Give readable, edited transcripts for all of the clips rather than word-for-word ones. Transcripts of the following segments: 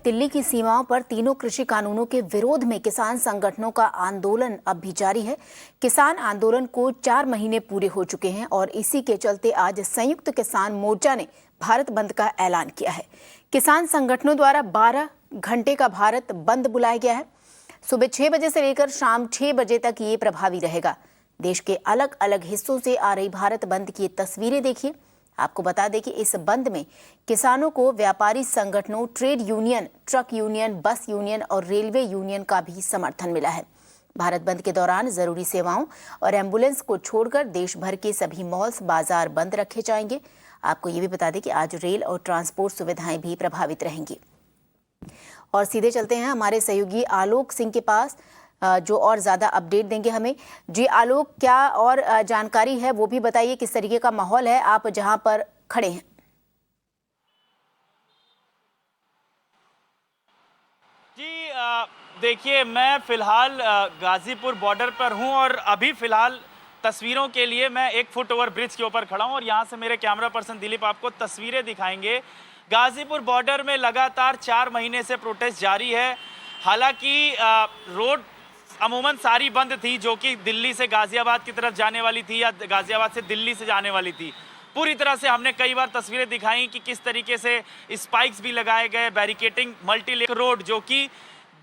दिल्ली की सीमाओं पर तीनों कृषि कानूनों के विरोध में किसान संगठनों का आंदोलन अब भी जारी है। किसान आंदोलन को 4 महीने पूरे हो चुके हैं और इसी के चलते आज संयुक्त किसान मोर्चा ने भारत बंद का ऐलान किया है। किसान संगठनों द्वारा 12 घंटे का भारत बंद बुलाया गया है। सुबह 6 बजे से लेकर शाम 6 बजे तक ये प्रभावी रहेगा। देश के अलग अलग हिस्सों से आ रही भारत बंद की तस्वीरें देखिए। आपको बता दें कि इस बंद में किसानों को व्यापारी संगठनों, ट्रेड यूनियन, ट्रक यूनियन, बस यूनियन और रेलवे यूनियन का भी समर्थन मिला है। भारत बंद के दौरान जरूरी सेवाओं और एम्बुलेंस को छोड़कर देश भर के सभी मॉल्स, बाजार बंद रखे जाएंगे। आपको ये भी बता दें कि आज रेल और ट्रांसपोर्ट सुविधाएं भी प्रभावित रहेंगी। और सीधे चलते हैं हमारे सहयोगी आलोक सिंह के पास, जो और ज्यादा अपडेट देंगे हमें। जी आलोक, क्या और जानकारी है वो भी बताइए, किस तरीके का माहौल है आप जहां पर खड़े हैं? जी देखिए, मैं फिलहाल गाजीपुर बॉर्डर पर हूं और अभी फिलहाल तस्वीरों के लिए मैं 1 फुट ओवर ब्रिज के ऊपर खड़ा हूं और यहां से मेरे कैमरा पर्सन दिलीप आपको तस्वीरें दिखाएंगे। गाजीपुर बॉर्डर में लगातार 4 महीने से प्रोटेस्ट जारी है। हालांकि रोड अमूमन सारी बंद थी, जो कि दिल्ली से गाजियाबाद की तरफ जाने वाली थी या गाजियाबाद से दिल्ली से जाने वाली थी। पूरी तरह से हमने कई बार तस्वीरें दिखाई कि किस तरीके से स्पाइक्स भी लगाए गए, बैरिकेटिंग, मल्टी लेन रोड जो कि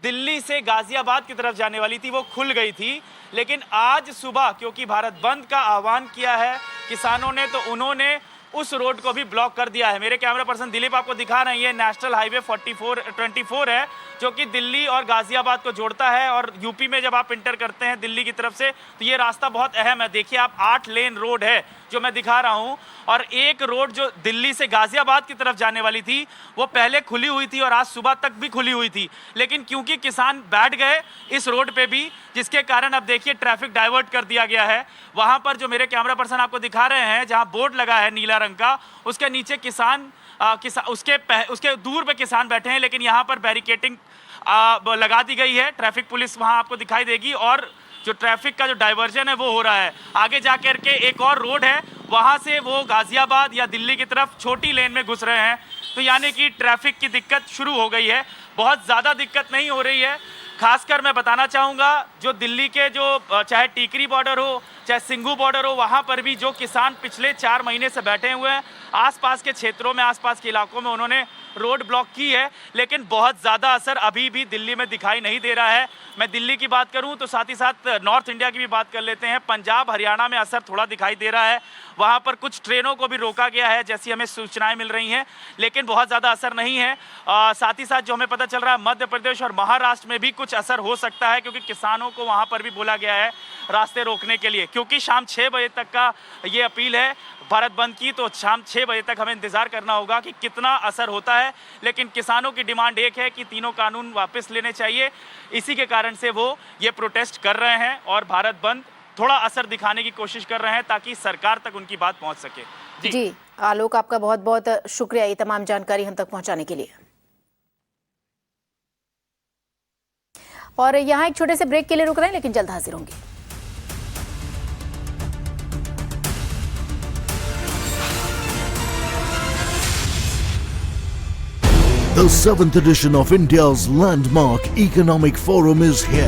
दिल्ली से गाजियाबाद की तरफ जाने वाली थी वो खुल गई थी। लेकिन आज सुबह क्योंकि भारत बंद का आह्वान किया है किसानों ने, तो उन्होंने उस रोड को भी ब्लॉक कर दिया है। मेरे कैमरा पर्सन दिलीप आपको दिखा रहे हैं, ये नेशनल हाईवे 24 है जो कि दिल्ली और गाजियाबाद को जोड़ता है। और यूपी में जब आप इंटर करते हैं दिल्ली की तरफ से तो ये रास्ता बहुत अहम है। देखिए आप 8 लेन रोड है जो मैं दिखा रहा हूं और एक रोड जो दिल्ली से गाजियाबाद की तरफ जाने वाली थी वो पहले खुली हुई थी और आज सुबह तक भी खुली हुई थी। लेकिन क्योंकि किसान बैठ गए इस रोड पे भी, जिसके कारण अब देखिए ट्रैफिक डाइवर्ट कर दिया गया है। वहां पर जो मेरे कैमरा पर्सन आपको दिखा रहे हैं, जहां बोर्ड लगा है नीला रंग का, उसके नीचे उसके दूर पे किसान बैठे हैं, लेकिन यहाँ पर बैरिकेटिंग लगा दी गई है। ट्रैफिक पुलिस वहां आपको दिखाई देगी और जो ट्रैफिक का जो डाइवर्जन है वो हो रहा है। आगे जाकर के एक और रोड है, वहां से वो गाजियाबाद या दिल्ली की तरफ छोटी लेन में घुस रहे हैं। तो यानी कि ट्रैफिक की दिक्कत शुरू हो गई है। बहुत ज़्यादा दिक्कत नहीं हो रही है। खासकर मैं बताना चाहूँगा जो दिल्ली के जो चाहे टीकरी बॉर्डर हो, चाहे सिंघू बॉर्डर हो, वहाँ पर भी जो किसान पिछले 4 महीने से बैठे हुए हैं, आसपास के क्षेत्रों में, आसपास के इलाकों में उन्होंने रोड ब्लॉक की है। लेकिन बहुत ज़्यादा असर अभी भी दिल्ली में दिखाई नहीं दे रहा है। मैं दिल्ली की बात करूं तो साथ ही साथ नॉर्थ इंडिया की भी बात कर लेते हैं। पंजाब, हरियाणा में असर थोड़ा दिखाई दे रहा है। वहां पर कुछ ट्रेनों को भी रोका गया है जैसी हमें सूचनाएं मिल रही हैं, लेकिन बहुत ज़्यादा असर नहीं है। साथ ही साथ जो हमें पता चल रहा है मध्य प्रदेश और महाराष्ट्र में भी कुछ असर हो सकता है, क्योंकि किसानों को वहाँ पर भी बोला गया है रास्ते रोकने के लिए, क्योंकि शाम 6 बजे तक का ये अपील है भारत बंद की। तो शाम 6 बजे तक हमें इंतजार करना होगा कि कितना असर होता है। लेकिन किसानों की डिमांड एक है कि तीनों कानून वापस लेने चाहिए। इसी के कारण से वो ये प्रोटेस्ट कर रहे हैं और भारत बंद थोड़ा असर दिखाने की कोशिश कर रहे हैं ताकि सरकार तक उनकी बात पहुंच सके। जी आलोक, आपका बहुत बहुत शुक्रिया ये तमाम जानकारी हम तक पहुंचाने के लिए। और यहाँ एक छोटे से ब्रेक के लिए रुक रहे हैं, लेकिन जल्द हाजिर होंगे। The 7th edition of India's landmark economic forum is here.